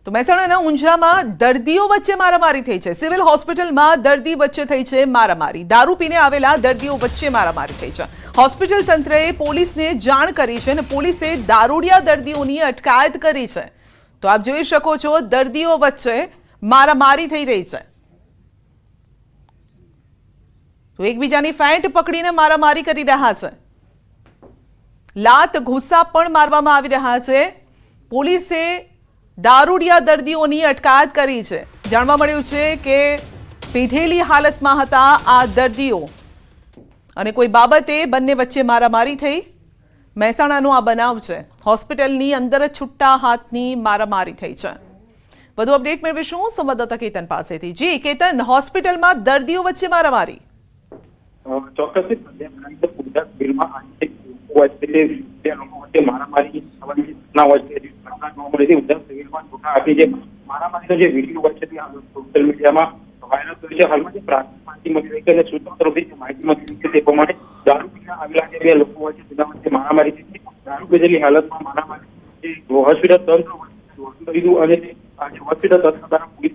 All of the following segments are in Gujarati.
તો મહેસાણાના ઊંઝામાં દર્દીઓ વચ્ચે મારામારી થઈ છે। સિવિલ હોસ્પિટલમાં દર્દી વચ્ચે થઈ છે મારામારી। દારૂ પીને આવેલા દર્દીઓ વચ્ચે મારામારી થઈ છે। હોસ્પિટલ તંત્રએ પોલીસને જાણ કરી છે અને પોલીસે દારૂડિયા દર્દીઓની અટકાયત કરી છે। તો આપ જોઈ શકો છો દર્દીઓ વચ્ચે મારામારી થઈ રહી છે। તો એકબીજાની ફેંટ પકડીને મારામારી કરી રહ્યા છે। લાત ઘૂસા પણ મારવામાં આવી રહ્યા છે। પોલીસે દારૂડિયા દર્દીઓની અટકાયત કરી છે। જાણવા મળ્યું છે કે પીધેલી હાલતમાં હતા આ દર્દીઓ અને કોઈ બાબતે બંને વચ્ચે મારામારી થઈ। મહેસાણાનો આ બનાવ છે। હોસ્પિટલની અંદર છૂટા હાથની મારામારી થઈ છે। વધુ અપડેટ મેળવીશું સંવાદદાતા કેતન પાસેથી। જી કેતન, હોસ્પિટલમાં દર્દીઓ વચ્ચે મારામારી। મારામારી વિડીયો સોશિયલ મીડિયામાં વાયરલ થયો છે। હાલમાં જે પ્રાથમિક માહિતી મળી રહી છે અને સૂત્રો તરફથી માહિતી મળી રહી છે તે પ્રમાણે દારૂ પીને આવેલા જે બે લોકો વચ્ચે તેના વચ્ચે મારામારી થઈ છે। દારૂ પીધેલી હાલતમાં મારામારી હોસ્પિટલ તંત્ર લીધું અને આજે હોસ્પિટલ તંત્ર દ્વારા પોલીસ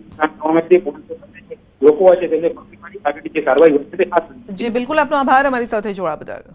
લોકો વચ્ચે તેમને પકડી પાડી આગળની જે કાર્યવાહી હોય છે તે હાથ ધરી। જી બિલકુલ, આપનો આભાર અમારી સાથે જોડાવા બદલ।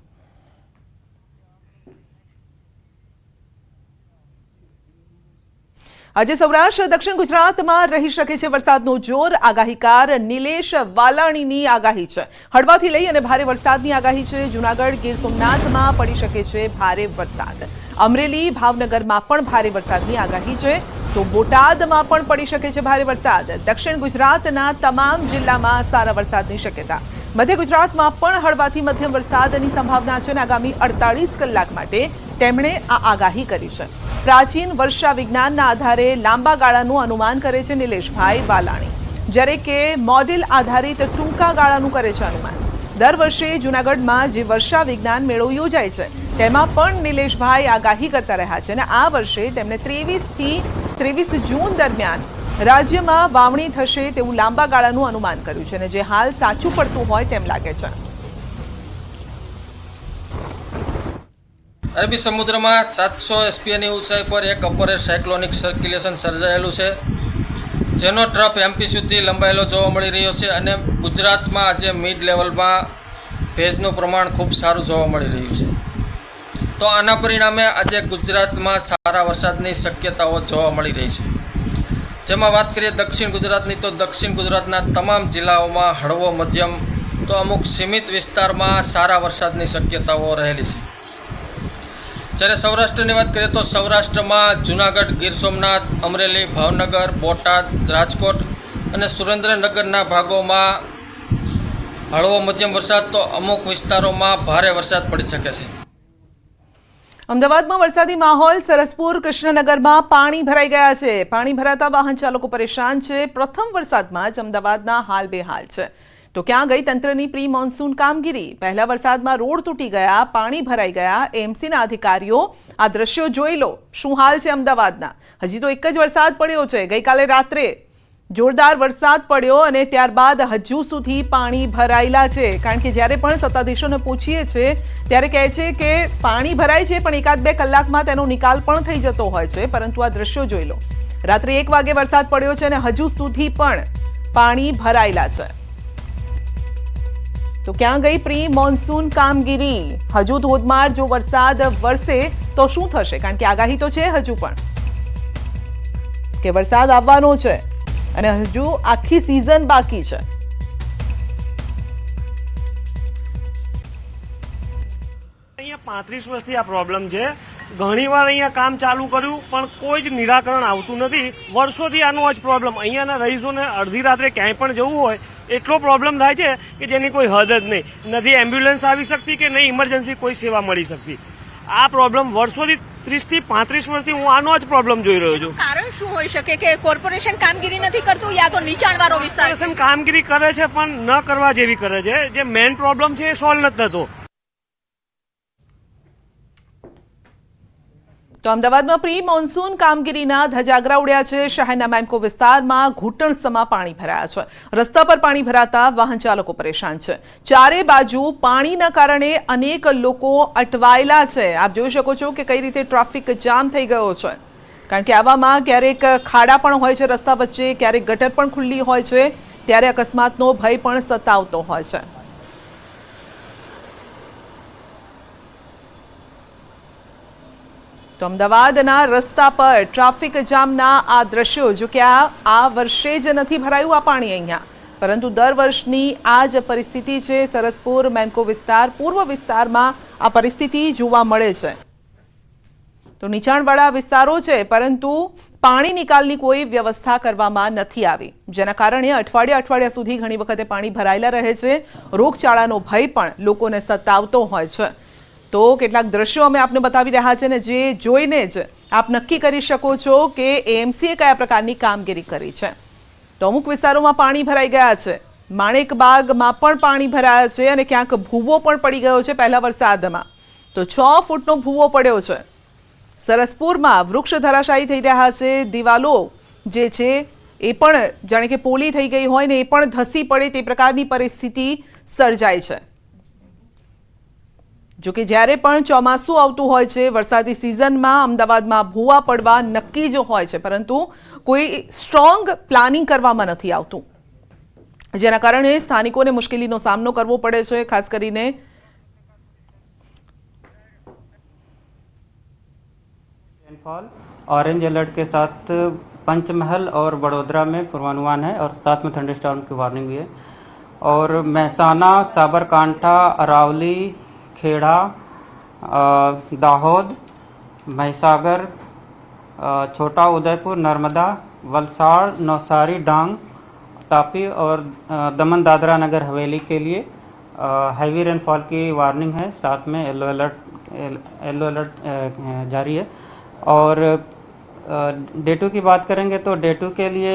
આજે સૌરાષ્ટ્ર દક્ષિણ ગુજરાતમાં રહી શકે છે વરસાદનો જોર। આગાહીકાર નિલેશ વાલાણીની આગાહી છે। હળવાથી લઈ અને ભારે વરસાદની આગાહી છે। જૂનાગઢ, ગીર સોમનાથમાં પડી શકે છે ભારે વરસાદ। અમરેલી, ભાવનગરમાં પણ ભારે વરસાદની આગાહી છે। તો બોટાદમાં પણ પડી શકે છે ભારે વરસાદ। દક્ષિણ ગુજરાતના તમામ જિલ્લામાં સારા વરસાદની શક્યતા। મધ્ય ગુજરાતમાં પણ હળવાથી મધ્યમ વરસાદની સંભાવના છે અને આગામી 48 કલાક માટે તેમણે આ આગાહી કરી છે। પ્રાચીન વર્ષા વિજ્ઞાનના આધારે લાંબા ગાળાનું અનુમાન કરે છે નિલેશભાઈ વાલાણી, જ્યારે કે મોડેલ આધારિત ટૂંકા ગાળાનું કરે છે અનુમાન। દર વર્ષે જૂનાગઢમાં જે વર્ષા વિજ્ઞાન મેળો યોજાય છે તેમાં પણ નિલેશભાઈ આગાહી કરતા રહ્યા છે અને આ વર્ષે તેમણે 23 થી 23 જૂન દરમિયાન રાજ્યમાં વાવણી થશે તેવું લાંબા ગાળાનું અનુમાન કર્યું છે અને જે હાલ સાચું પડતું હોય તેમ લાગે છે। અરબી સમુદ્રમાં 700 SPAની ઊંચાઈ પર એક અપર સાયક્લોનિક સર્ક્યુલેશન સર્જાયેલું છે, જેનો ટ્રફ એમપી સુધી લંબાયેલો જોવા મળી રહ્યો છે અને ગુજરાતમાં આજે મિડ લેવલમાં ભેજનું પ્રમાણ ખૂબ સારું જોવા મળી રહ્યું છે। તો આના પરિણામે આજે ગુજરાતમાં સારા વરસાદની શક્યતાઓ જોવા મળી રહી છે। જેમાં વાત કરીએ દક્ષિણ ગુજરાતની, તો દક્ષિણ ગુજરાતના તમામ જિલ્લાઓમાં હળવો મધ્યમ તો અમુક સીમિત વિસ્તારમાં સારા વરસાદની શક્યતાઓ રહેલી છે। જ્યારે સૌરાષ્ટ્રની વાત કરીએ તો સૌરાષ્ટ્રમાં જૂનાગઢ, ગીર સોમનાથ, અમરેલી, ભાવનગર, બોટાદ, રાજકોટ અને સુરેન્દ્રનગરના ભાગોમાં હળવો મધ્યમ વરસાદ તો અમુક વિસ્તારોમાં ભારે વરસાદ પડી શકે છે। અમદાવાદમાં વરસાદી માહોલ। સરસપુર, કૃષ્ણનગરમાં પાણી ભરાઈ ગયા છે। પાણી ભરાતા વાહન ચાલકો પરેશાન છે। પ્રથમ વરસાદમાં જ અમદાવાદના હાલ બેહાલ છે। તો ક્યાં ગઈ તંત્રની પ્રી મોન્સૂન કામગીરી? પહેલા વરસાદમાં રોડ તૂટી ગયા, પાણી ભરાઈ ગયા। એએમસીના અધિકારીઓ આ દ્રશ્યો જોઈ લો, શું હાલ છે અમદાવાદના। હજી તો એક જ વરસાદ પડ્યો છે, ગઈકાલે રાત્રે જોરદાર વરસાદ પડ્યો અને ત્યારબાદ હજુ સુધી પાણી ભરાયેલા છે। કારણ કે જ્યારે પણ સત્તાધીશોને પૂછીએ છીએ ત્યારે કહે છે કે પાણી ભરાય છે પણ 1-2 કલાકમાં તેનો નિકાલ પણ થઈ જતો હોય છે, પરંતુ આ દ્રશ્યો જોઈ લો। રાત્રે 1 વાગે વરસાદ પડ્યો છે અને હજુ સુધી પણ પાણી ભરાયેલા છે। તો ક્યાં ગઈ પ્રી મોન્સૂન કામગીરી? હજુ ધોધમાર જો વરસાદ વરસે તો શું થશે? કારણ કે આગાહી તો છે હજુ પણ કે વરસાદ આવવાનો છે અને હજુ આખી સિઝન બાકી છે। અહીંયા 35 વર્ષથી આ પ્રોબ્લેમ છે। ઘણીવાર અહીંયા કામ ચાલુ કર્યું પણ કોઈ જ નિરાકરણ આવતું નથી। વર્ષોથી આનો જ પ્રોબ્લેમ। અહીંયાના રહીશોને અડધી રાત્રે ક્યાંય પણ જવું હોય એટલો પ્રોબ્લેમ થાય છે કે જેની કોઈ હદ જ નહીં। નથી એમ્બ્યુલન્સ આવી શકતી કે નહીં ઇમરજન્સી કોઈ સેવા મળી શકતી। આ પ્રોબ્લેમ વર્ષોથી 30 થી 35 વર્ષથી હું આનો જ પ્રોબ્લેમ જોઈ રહ્યો છું। કારણ શું હોઈ શકે કે કોર્પોરેશન કામગીરી નથી કરતું યા તો નીચાણવાળો વિસ્તાર? કોર્પોરેશન કામગીરી કરે છે પણ ન કરવા જેવી કરે છે। જે મેઇન પ્રોબ્લેમ છે એ સોલ્વ નથી થતો। તો અમદાવાદમાં પ્રી મોન્સૂન કામગીરીના ધજાગરા ઉડ્યા છે। શહેરના મેમ્કો વિસ્તારમાં ઘૂંટણસમાં પાણી ભરાયા છે। રસ્તા પર પાણી ભરાતા વાહન ચાલકો પરેશાન છે। ચારે બાજુ પાણીના કારણે અનેક લોકો અટવાયેલા છે। આપ જોઈ શકો છો કે કઈ રીતે ટ્રાફિક જામ થઈ ગયો છે। કારણ કે આવામાં ક્યારેક ખાડા પણ હોય છે રસ્તા વચ્ચે, ક્યારેક ગટર પણ ખુલ્લી હોય છે, ત્યારે અકસ્માતનો ભય પણ સતાવતો હોય છે. તો અમદાવાદના રસ્તા પર ટ્રાફિક જામના આ દ્રશ્યો, જો કે આ વર્ષે જ નથી ભરાયું આ પાણી અહીંયા, પરંતુ દર વર્ષની આ જ પરિસ્થિતિ છે. સરસપુર મેમકો વિસ્તાર પૂર્વ વિસ્તારમાં આ પરિસ્થિતિ જોવા મળે છે. તો નીચાણવાળા વિસ્તારો છે, પરંતુ પાણી નિકાલની કોઈ વ્યવસ્થા કરવામાં નથી આવી, જેના કારણે અઠવાડિયા સુધી ઘણી વખતે પાણી ભરાયેલા રહે છે. રોગચાળાનો ભય પણ લોકોને સતાવતો હોય છે. તો કેટલાક દ્રશ્યો અમે આપને બતાવી રહ્યા છે, ને જે જોઈને જ આપ નક્કી કરી શકો છો કે એએમસીએ કયા પ્રકારની કામગીરી કરી છે. તો અમુક વિસ્તારોમાં પાણી ભરાઈ ગયા છે, માણેકબાગમાં પણ પાણી ભરાયા છે, અને ક્યાંક ભૂવો પણ પડી ગયો છે પહેલા વરસાદમાં. તો 6 ફૂટનો ભૂવો પડ્યો છે. સરસપુરમાં વૃક્ષ ધરાશાયી થઈ રહ્યા છે, દિવાલો જે છે એ પણ જાણે કે પોલી થઈ ગઈ હોય ને એ પણ ધસી પડે તે પ્રકારની પરિસ્થિતિ સર્જાય છે. જો કે જ્યારે પણ ચોમાસું આવતું હોય છે, વરસાદી સિઝનમાં અમદાવાદમાં ભૂવા પડવા નક્કી જ હોય છે, પરંતુ કોઈ સ્ટ્રોંગ પ્લાનિંગ કરવામાં નથી આવતું, જેના કારણે સ્થાનિકોને મુશ્કેલીનો સામનો કરવો પડે છે. ખાસ કરીને रेनफॉल ऑरेंज अलर्ट के साथ पंचमहल और बड़ोदरा में पूर्वानुमान है और साथ में थंडरस्टॉर्म की वार्निंग भी है. और महसाना, साबरकांठा, अरावली, खेड़ा, दाहोद, महिसागर, छोटा उदयपुर, नर्मदा, वलसाड़, नौसारी, डांग, तापी और दमन दादरा नगर हवेली के लिए हैवी रेनफॉल की वार्निंग है. साथ में येलो अलर्ट जारी है. और डे 2 की बात करेंगे तो डे 2 के लिए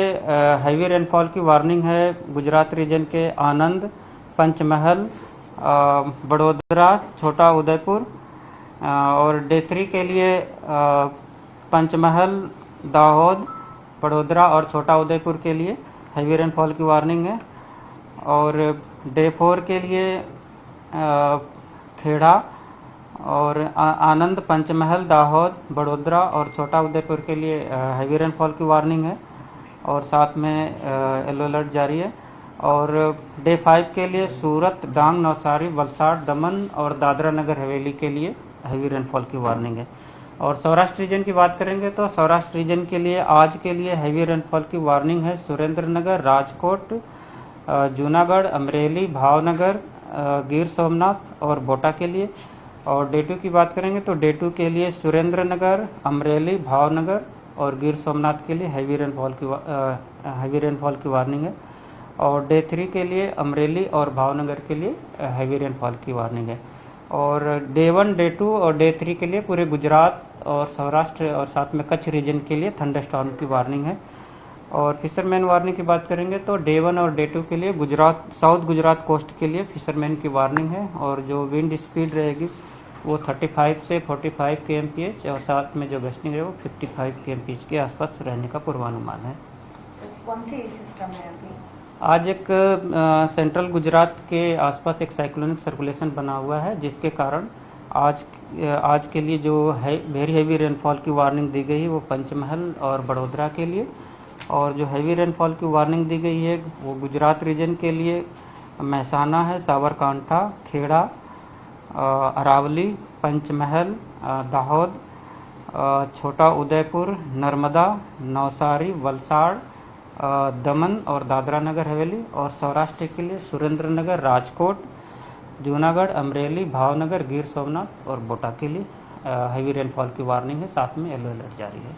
हैवी रेनफॉल की वार्निंग है गुजरात रीजन के आनंद, पंचमहल, बड़ोदरा, छोटा उदयपुर. और डे 3 के लिए पंचमहल, दाहोद, बड़ोदरा और छोटा उदयपुर के लिए हैवी रेनफॉल की वार्निंग है. और डे 4 के लिए खेड़ा और आनंद, पंचमहल, दाहोद, बड़ोदरा और छोटा उदयपुर के लिए हैवी रेनफॉल की वार्निंग है और साथ में येलो अलर्ट जारी है. और डे 5 के लिए सूरत, डांग, नौसारी, वलसाड़, दमन और दादरा नगर हवेली के लिए हैवी रेनफॉल की वार्निंग है. और सौराष्ट्र रीजन की बात करेंगे तो सौराष्ट्र रीजन के लिए आज के लिए हैवी रेनफॉल की वार्निंग है सुरेंद्रनगर, राजकोट, जूनागढ़, अमरेली, भावनगर, गिर सोमनाथ और बोटा के लिए. और डे 2 की बात करेंगे तो डे 2 के लिए सुरेंद्रनगर, अमरेली, भावनगर और गिर सोमनाथ के लिए हैवी रेनफॉल की वार्निंग है. और डे 3 के लिए अमरेली और भावनगर के लिए हैवी रेनफॉल की वार्निंग है. और डे 1, डे 2 और डे 3 के लिए पूरे गुजरात और सौराष्ट्र और साथ में कच्छ रीजन के लिए थंडरस्टॉर्म की वार्निंग है. और फिशरमैन वार्निंग की बात करेंगे तो डे 1 और डे 2 के लिए गुजरात, साउथ गुजरात कोस्ट के लिए फिशरमैन की वार्निंग है. और जो विंड स्पीड रहेगी वो 35 से 45 kmph और साथ में जो गस्टिंग है वो 55 kmph के आसपास रहने का पूर्वानुमान है. कौन सी सिस्टम है अभी? आज एक सेंट्रल गुजरात के आसपास एक साइक्लोनिक सर्कुलेशन बना हुआ है, जिसके कारण आज के लिए जो है वेरी हैवी रेनफॉल की वार्निंग दी गई है वो पंचमहल और बड़ोदरा के लिए. और जो हैवी रेनफॉल की वार्निंग दी गई है वो गुजरात रीजन के लिए महसाना है, साबरकांठा, खेड़ा, अरावली, पंचमहल, दाहोद, छोटा उदयपुर, नर्मदा, नौसारी, वलसाड़, दमन और दादरा नगर हवेली. और सौराष्ट्र के लिए सुरेंद्रनगर, राजकोट, जूनागढ़, अमरेली, भावनगर, गिर सोमनाथ और बोटा के लिए हैवी रेनफॉल की वार्निंग है. साथ में येलो अलर्ट जारी है.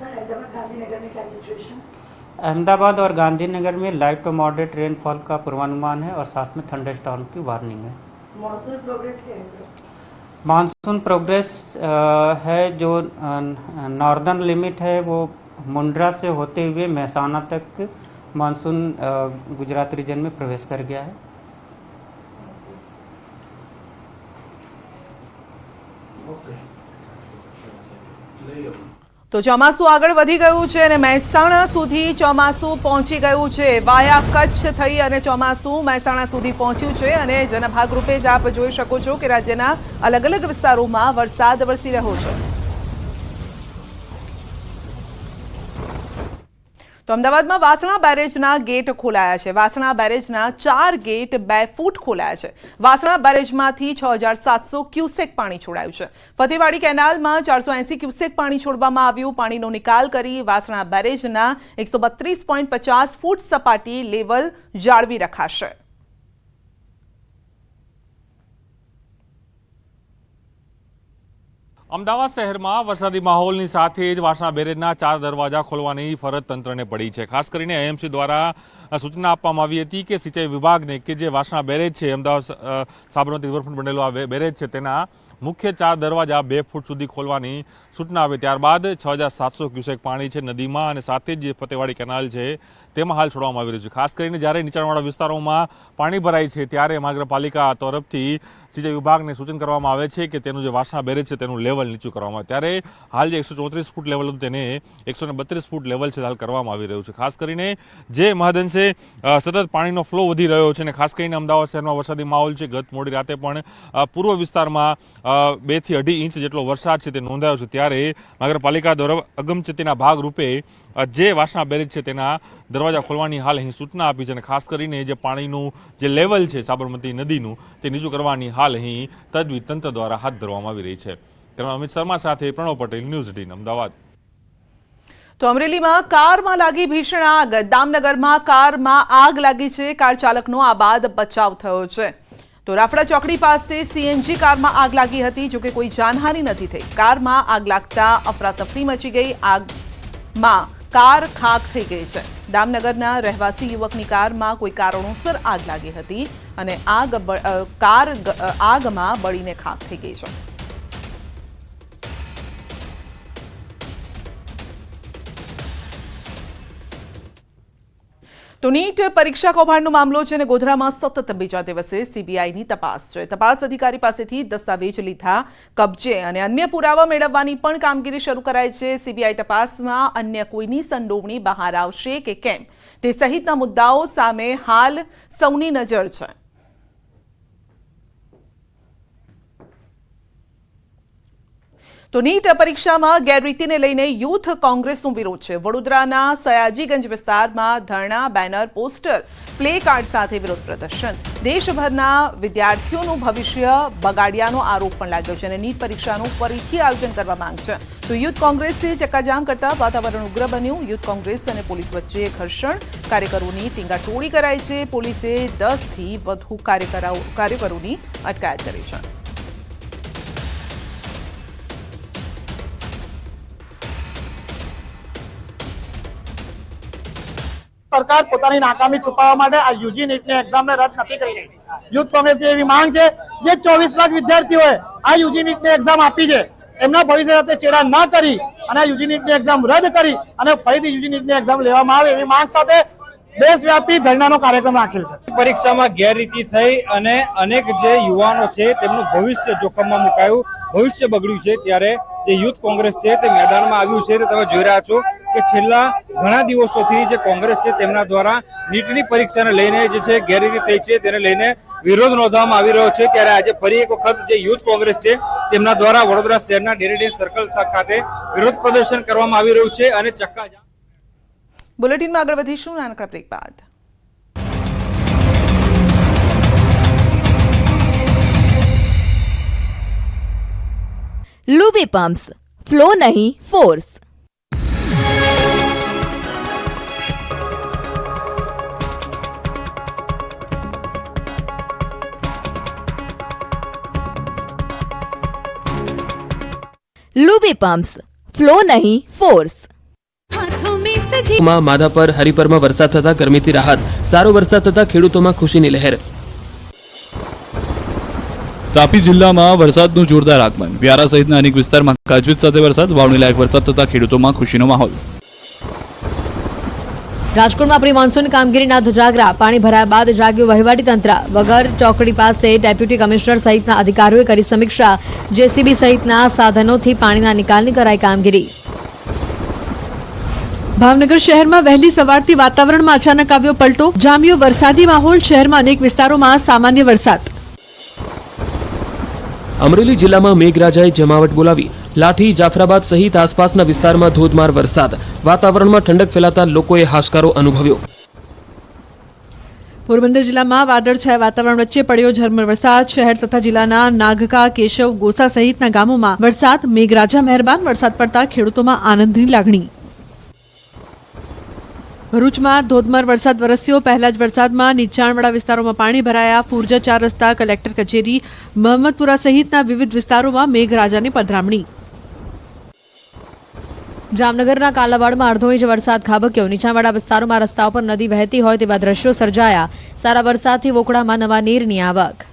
गांधीनगर में क्या सिचुएशन? अहमदाबाद और गांधीनगर में लाइट टू मॉडरेट रेनफॉल का पूर्वानुमान है और साथ में थंडरस्टॉर्म की वार्निंग है. मॉनसून प्रोग्रेस क्या है सर? मानसून प्रोग्रेस है जो नॉर्दर्न लिमिट है वो मुंड्रा से होते हुए महसाना तक मानसून गुजरात रीजन में प्रवेश कर गया है. તો ચોમાસું આગળ વધી ગયું છે અને મહેસાણા સુધી ચોમાસું પહોંચી ગયું છે. વાયા કચ્છ થઈ અને ચોમાસું મહેસાણા સુધી પહોંચ્યું છે અને જેના ભાગરૂપે જ આપ જોઈ શકો છો કે રાજ્યના અલગ અલગ વિસ્તારોમાં વરસાદ વરસી રહ્યો છે. તો અમદાવાદમાં વાસણા બેરેજના ગેટ ખોલાયા છે. વાસણા બેરેજના 4 ગેટ 2 ફૂટ ખોલાયા છે. વાસણા બેરેજમાંથી 6700 ક્યુસેક પાણી છોડાયું છે. ફતેવાડી કેનાલમાં 480 ક્યુસેક પાણી છોડવામાં આવ્યું. પાણીનો નિકાલ કરી વાસણા બેરેજના 132.50 ફૂટ સપાટી લેવલ જાળવી રખાશે. અમદાવાદ શહેરમાં વરસાદી માહોલની સાથે જ વાસણા બેરેજના 4 દરવાજા ખોલવાની ફરજ તંત્રને પડી છે. ખાસ કરીને એએમસી દ્વારા સૂચના આપવામાં આવી હતી કે સિંચાઈ વિભાગને કે જે વાસણા બેરેજ છે, અમદાવાદ સાબરમતી રિવરફ્રન્ટ બનેલો આ બેરેજ છે, તેના મુખ્ય 4 દરવાજા 2 ફૂટ સુધી ખોલવાની સૂચના આવે. ત્યારબાદ 6700 ક્યુસેક પાણી છે નદીમાં અને સાથે જ જે ફતેવાડી કેનાલ છે તેમાં હાલ છોડવામાં આવી રહ્યું છે. ખાસ કરીને જ્યારે નીચાણવાળા વિસ્તારોમાં પાણી ભરાય છે ત્યારે મહાનગરપાલિકા તરફથી સિંચાઈ વિભાગને સૂચન કરવામાં આવે છે કે તેનું જે વાસણા બેરેજ છે તેનું લેવલ નીચું કરવામાં આવે. ત્યારે હાલ જે 134 ફૂટ લેવલ હતું તેને 132 ફૂટ લેવલ છે હાલ કરવામાં આવી રહ્યું છે. ખાસ કરીને જે મહદઅંશે સતત પાણીનો ફ્લો વધી રહ્યો છે અને ખાસ કરીને અમદાવાદ શહેરમાં વરસાદી માહોલ છે. ગત મોડી રાતે પણ પૂર્વ વિસ્તારમાં 2 થી 2.5 ઇંચ જેટલો વરસાદ છે તે નોંધાયો છે. ત્યારે નગરપાલિકા દ્વારા અગમચેતીના ભાગરૂપે જે વાસણા બેરેજ છે તેના દરવાજા ખોલવાની હાલ અહીં સૂચના આપી છે અને ખાસ કરીને જે પાણીનું જે લેવલ છે સાબરમતી નદીનું તે નીચું કરવાની હાલ અહીં તજવીજ તંત્ર દ્વારા હાથ ધરવામાં આવી રહી છે. તેમાં અમિત શર્મા સાથે પ્રણવ પટેલ, ન્યૂઝ 18 અમદાવાદ. તો અમરેલીમાં કારમાં લાગી ભીષણ આગ. દામનગરમાં કારમાં આગ લાગી છે. કાર ચાલકનો આ બાદ બચાવ થયો છે. તો રાફડા ચોકડી પાસે સીએનજી કારમાં આગ લાગી હતી. જોકે કોઈ જાનહાનિ નથી થઈ. કારમાં આગ લાગતા અફરાતફરી મચી ગઈ. આગમાં કાર ખાક થઈ ગઈ છે. દામનગરના રહેવાસી યુવકની કારમાં કોઈ કારણોસર આગ લાગી હતી અને કાર આગમાં બળીને ખાક થઈ ગઈ છે. તો નીટ પરીક્ષા કૌભાંડનો મામલો છે અને ગોધરામાં સતત બીજા દિવસે સીબીઆઈની તપાસ છે. તપાસ અધિકારી પાસેથી દસ્તાવેજ લીધા કબજે અને અન્ય પુરાવા મેળવવાની પણ કામગીરી શરૂ કરાઈ છે. સીબીઆઈ તપાસમાં અન્ય કોઈની સંડોવણી બહાર આવશે કે કેમ તે સહિતના મુદ્દાઓ સામે હાલ સૌની નજર છે. તો નીટ પરીક્ષામાં ગેરરીતિને લઈને યુથ કોંગ્રેસનો વિરોધ છે. વડોદરાના સયાજીગંજ વિસ્તારમાં ધરણા, બેનર, પોસ્ટર, પ્લે કાર્ડ સાથે વિરોધ પ્રદર્શન. દેશભરના વિદ્યાર્થીઓનું ભવિષ્ય બગાડ્યાનો આરોપ પણ લાગ્યો છે અને નીટ પરીક્ષાનું ફરીથી આયોજન કરવા માંગ છે. તો યુથ કોંગ્રેસે ચક્કાજામ કરતા વાતાવરણ ઉગ્ર બન્યું. યુથ કોંગ્રેસ અને પોલીસ વચ્ચે ઘર્ષણ. કાર્યકરોની ટીંગાટોળી કરાઈ છે. પોલીસે 10 થી વધુ કાર્યકરોની અટકાયત કરી છે. સરકાર પોતાની નાકામી છુપાવવા માટે આ યુજી નીટની એક્ઝામને રદ નથી કરી રહી. યુથ કોંગ્રેસની એવી માંગ છે જે 24 લાખ વિદ્યાર્થીઓએ આ યુજી નીટની એક્ઝામ આપી છે એમના ભવિષ્ય સાથે ચેડા ન કરી અને આ યુજી નીટની એક્ઝામ રદ કરી અને ફરીથી યુજી નીટની એક્ઝામ લેવામાં આવે એવી માંગ સાથે દેશવ્યાપી ધરણાનો કાર્યક્રમ રાખેલ છે. પરીક્ષામાં ગેરરીતિ થઈ અને અનેક જે યુવાનો છે તેમનું ભવિષ્ય જોખમમાં મુકાયું, ભવિષ્ય બગડ્યું છે. ત્યારે જે યુથ કોંગ્રેસ છે તે મેદાનમાં આવ્યું છે. તમે જોઈ રહ્યા છો કે છેલ્લા ઘણા દિવસોથી જે કોંગ્રેસ છે તેમના દ્વારા નીટની પરીક્ષાને લઈને જે છે ગેરરીતિ થઈ છે તેને લઈને વિરોધ નોંધવામાં આવી રહ્યો છે. ત્યારે આજે ફરી એક વખત જે યુથ કોંગ્રેસ છે તેમના દ્વારા વડોદરા શહેરના ડેરીડેન સર્કલ ખાતે વિરોધ પ્રદર્શન કરવામાં આવી રહ્યું છે અને ચક્કાજામ. બુલેટિનમાં આગળ વધીશું નાનકડા બ્રેક બાદ. લુબી પમ્પ્સ, ફ્લો નહીં ફોર્સ. લુબી પમ્પ્સ, ફ્લો નહીં ફોર્સ. માધાપર, હરિપરમાં વરસાદ થતા ગરમીથી રાહત. સારો વરસાદ થતા ખેડૂતોમાં ખુશીની લહેર. તાપી જિલ્લામાં વરસાદનું જોરદાર આગમન. વ્યારા સહિતના અનેક વિસ્તારમાં ગાજવીજ સાથે વરસાદ. વાવણી લાયક વરસાદ થતા ખેડૂતોમાં ખુશીનો માહોલ. રાજકોટમાં પ્રી મોન્સૂન કામગીરીના ધજાગરા. પાણી ભરાયા બાદ જાગ્યું વહીવટી તંત્ર. વગર ચોકડી પાસે ડેપ્યુટી કમિશનર સહિતના અધિકારીઓએ કરી સમીક્ષા. જેસીબી સહિતના સાધનોથી પાણીના નિકાલની કરાઈ કામગીરી. ભાવનગર શહેરમાં વહેલી સવારથી વાતાવરણમાં અચાનક આવ્યો પલટો. જામ્યો વરસાદી માહોલ. શહેરમાં અનેક વિસ્તારોમાં સામાન્ય વરસાદ. અમરેલી જિલ્લામાં મેઘરાજાએ જમાવટ બોલાવી. લાઠી, જાફરાબાદ સહિત આસપાસના વિસ્તારમાં ધોધમાર વરસાદ, વાતાવરણમાં ઠંડક ફેલાતા લોકોએ હાશકારો અનુભવ્યો. પોરબંદર જિલ્લામાં વાદળછાયા વાતાવરણ વચ્ચે પડ્યો ઝરમર વરસાદ. શહેર તથા જિલ્લાના નાગકા, કેશવ, ગોસા સહિતના ગામોમાં વરસાદ. મેઘરાજા મહેરબાન. વરસાદ પડતા ખેડૂતોમાં આનંદની લાગણી. ભરૂચમાં ધોધમાર વરસાદ વરસ્યો. પહેલા જ વરસાદમાં નીચાણવાળા વિસ્તારોમાં પાણી ભરાયા. ફુરજા 4 રસ્તા, કલેક્ટર કચેરી, મહમ્મદપુરા સહિતના વિવિધ વિસ્તારોમાં મેઘરાજાની પધરામણી. જામનગરના કાલાવાડમાં અડધો ઇંચ વરસાદ ખાબક્યો. નીચાણવાળા વિસ્તારોમાં રસ્તાઓ પર નદી વહેતી હોય તેવા દ્રશ્યો સર્જાયા. સારા વરસાદથી વોકડામાં નવા નીરની આવક.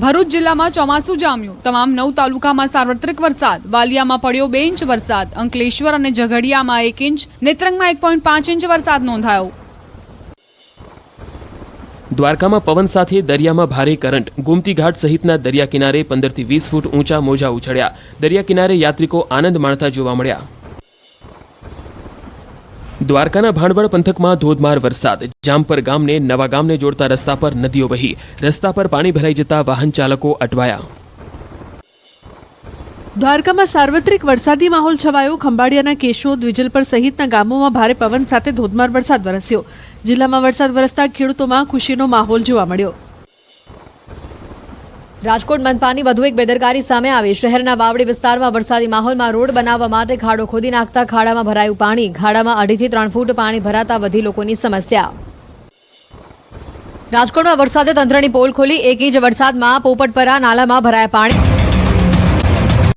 ભરૂચ જિલ્લામાં ચોમાસું જામ્યું. તમામ 9 તાલુકામાં સાર્વત્રિક વરસાદ. વાલિયામાં પડ્યો 2 ઇંચ વરસાદ. અંકલેશ્વર અને ઝઘડિયામાં 1 ઇંચ, નેત્રંગમાં 1.5 ઇંચ વરસાદ નોંધાયો. દ્વારકામાં પવન સાથે દરિયામાં ભારે કરંટ. ગોમતી ઘાટ સહિતના દરિયા કિનારે 15 થી 20 ફૂટ ઊંચા મોજા ઉછળ્યા. દરિયા કિનારે યાત્રિકો આનંદ માણતા જોવા મળ્યા. દ્વારકાના ભાણવડ પંથકમાં ધોધમાર વરસાદ. જામપર ગામને નવા ગામને જોડતા રસ્તા પર નદીઓ વહી. રસ્તા પર પાણી ભરાઈ જતા વાહન ચાલકો અટવાયા. દ્વારકામાં સાર્વત્રિક વરસાદી માહોલ છવાયો. ખંભાળિયાના કેશોદ, વિજલપર સહિતના ગામોમાં ભારે પવન સાથે ધોધમાર વરસાદ વરસ્યો. જિલ્લામાં વરસાદ વરસતા ખેડૂતોમાં ખુશીનો માહોલ જોવા મળ્યો. રાજકોટ મનપાની વધુ એક બેદરકારી સામે આવી. શહેરના વાવડી વિસ્તારમાં વરસાદી માહોલમાં રોડ બનાવવા માટે ખાડો ખોદી નાખતા ખાડામાં ભરાયું પાણી. ખાડામાં 2.5 થી 3 ફૂટ પાણી ભરાતા વધી લોકોની સમસ્યા. રાજકોટમાં વરસાદે તંત્રની પોલ ખોલી. 1 ઇંચ વરસાદમાં પોપટપરા નાલામાં ભરાયા પાણી.